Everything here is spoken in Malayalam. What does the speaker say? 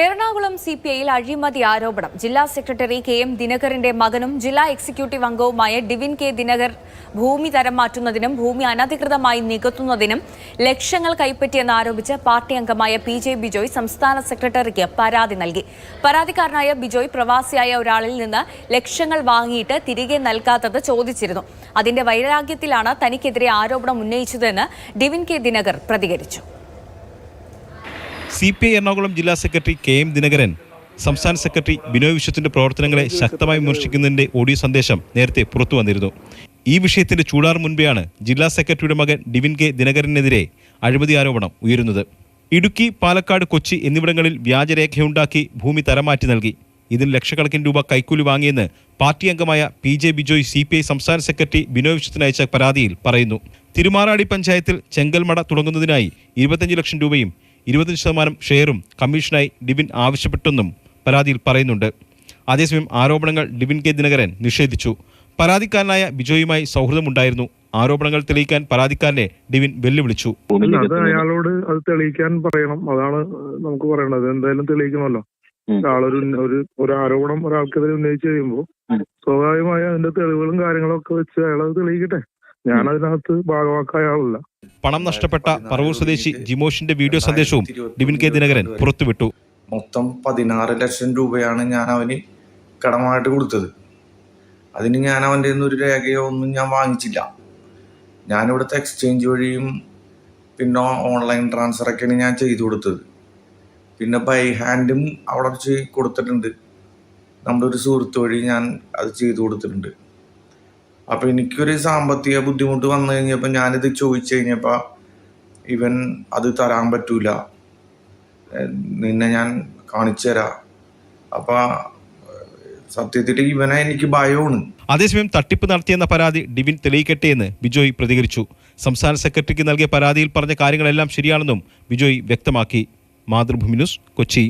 എറണാകുളം സിപിഐയിൽ അഴിമതി ആരോപണം. ജില്ലാ സെക്രട്ടറി കെ.എം. ദിനകരന്റെ മകനും ജില്ലാ എക്സിക്യൂട്ടീവ് അംഗവുമായ ഡിവിൻ കെ ദിനകർ ഭൂമി തരം മാറ്റുന്നതിനും ഭൂമി അനധികൃതമായി നികത്തുന്നതിനും ലക്ഷങ്ങൾ കൈപ്പറ്റിയെന്നാരോപിച്ച് പാർട്ടി അംഗമായ പി.ജെ. ബിജോയ് സംസ്ഥാന സെക്രട്ടറിക്ക് പരാതി നൽകി. പരാതിക്കാരനായ ബിജോയ് പ്രവാസിയായ ഒരാളിൽ നിന്ന് ലക്ഷങ്ങൾ വാങ്ങിയിട്ട് തിരികെ നൽകാത്തത് ചോദിച്ചിരുന്നു. അതിന്റെ വൈരാഗ്യത്തിലാണ് തനിക്കെതിരെ ആരോപണം ഉന്നയിച്ചതെന്ന് ഡിവിൻ കെ ദിനകർ പ്രതികരിച്ചു. സിപിഐ എറണാകുളം ജില്ലാ സെക്രട്ടറി കെ.എം. ദിനകരൻ സംസ്ഥാന സെക്രട്ടറി ബിനോയ് വിശ്വത്തിന്റെ പ്രവർത്തനങ്ങളെ ശക്തമായി വിമർശിക്കുന്നതിന്റെ ഓഡിയോ സന്ദേശം നേരത്തെ പുറത്തു വന്നിരുന്നു. ഈ വിഷയത്തിന്റെ ചൂടാർ മുൻപെയാണ് ജില്ലാ സെക്രട്ടറിയുടെ മകൻ ഡിവിൻ കെ ദിനകരനെതിരെ അഴിമതി ആരോപണം ഉയരുന്നത്. ഇടുക്കി, പാലക്കാട്, കൊച്ചി എന്നിവിടങ്ങളിൽ വ്യാജരേഖയുണ്ടാക്കി ഭൂമി തരംമാറ്റി നൽകി. ഇതിന് ലക്ഷക്കണക്കിന് രൂപ കൈക്കൂലി വാങ്ങിയെന്ന് പാർട്ടി അംഗമായ പി.ജെ. ബിജോയ് സിപിഐ സംസ്ഥാന സെക്രട്ടറി ബിനോയ് വിശ്വത്തിന് അയച്ച പരാതിയിൽ പറയുന്നു. തിരുമാറാടി പഞ്ചായത്തിൽ ചെങ്കൽമട തുടങ്ങുന്നതിനായി 25 ലക്ഷം രൂപയും 25% ഷെയറും കമ്മീഷനായി ഡിവിൻ ആവശ്യപ്പെട്ടെന്നും പരാതിയിൽ പറയുന്നുണ്ട്. അതേസമയം ആരോപണങ്ങൾ ഡിവിൻ കെ ദിനകരൻ നിഷേധിച്ചു. പരാതിക്കാരനായ ബിജോയുമായി സൗഹൃദമുണ്ടായിരുന്നു. ആരോപണങ്ങൾ തെളിയിക്കാൻ പരാതിക്കാരനെ ഡിവിൻ വെല്ലുവിളിച്ചു. അത് അയാളോട് അത് തെളിയിക്കാൻ പറയണം. അതാണ് നമുക്ക് പറയണത്. എന്തായാലും തെളിയിക്കണമല്ലോ. ഒരു ആരോപണം ഒരാൾക്കെതിരെ ഉന്നയിച്ചു കഴിയുമ്പോൾ സ്വാഭാവികമായ അതിന്റെ തെളിവുകളും കാര്യങ്ങളും ഒക്കെ വെച്ച് അയാളത് തെളിയിക്കട്ടെ. ഞാൻ അതിനകത്ത് ഭാഗവാക്കായ ആളല്ല. പണം നഷ്ടപ്പെട്ട പറവൂർ സ്വദേശി ജിമോഷിന്റെ വീഡിയോ സന്ദേശവും ഡിവിൻ കെ ദിനകരൻ പുറത്തുവിട്ടു. മൊത്തം 16 ലക്ഷം രൂപയാണ് ഞാൻ അവന് കടമായിട്ട് കൊടുത്തത്. അതിന് ഞാൻ അവൻ്റെ ഒരു രേഖയോ ഒന്നും ഞാൻ വാങ്ങിച്ചില്ല. ഞാനിവിടുത്തെ എക്സ്ചേഞ്ച് വഴിയും പിന്നെ ഓൺലൈൻ ട്രാൻസ്ഫറൊക്കെയാണ് ഞാൻ ചെയ്തു കൊടുത്തത്. പിന്നെ ബൈ ഹാൻഡും അവിടെ വെച്ച് കൊടുത്തിട്ടുണ്ട്. നമ്മുടെ ഒരു സുഹൃത്ത് വഴി ഞാൻ അത് ചെയ്തു കൊടുത്തിട്ടുണ്ട്. അപ്പം എനിക്കൊരു സാമ്പത്തിക ബുദ്ധിമുട്ട് വന്നു കഴിഞ്ഞപ്പോൾ ഞാനിത് ചോദിച്ചു കഴിഞ്ഞപ്പോൾ ഇവൻ അത് തരാൻ പറ്റൂല, നിന്നെ ഞാൻ കാണിച്ചു തരാം. അപ്പം സത്യത്തിൽ ഇവനെ എനിക്ക് ഭയമാണ്. അതേസമയം തട്ടിപ്പ് നടത്തിയെന്ന പരാതി ഡിവിൻ തെളിയിക്കട്ടെ എന്ന് ബിജോയ് പ്രതികരിച്ചു. സംസ്ഥാന സെക്രട്ടറിക്ക് നൽകിയ പരാതിയിൽ പറഞ്ഞ കാര്യങ്ങളെല്ലാം ശരിയാണെന്നും ബിജോയ് വ്യക്തമാക്കി. മാതൃഭൂമി ന്യൂസ്, കൊച്ചി.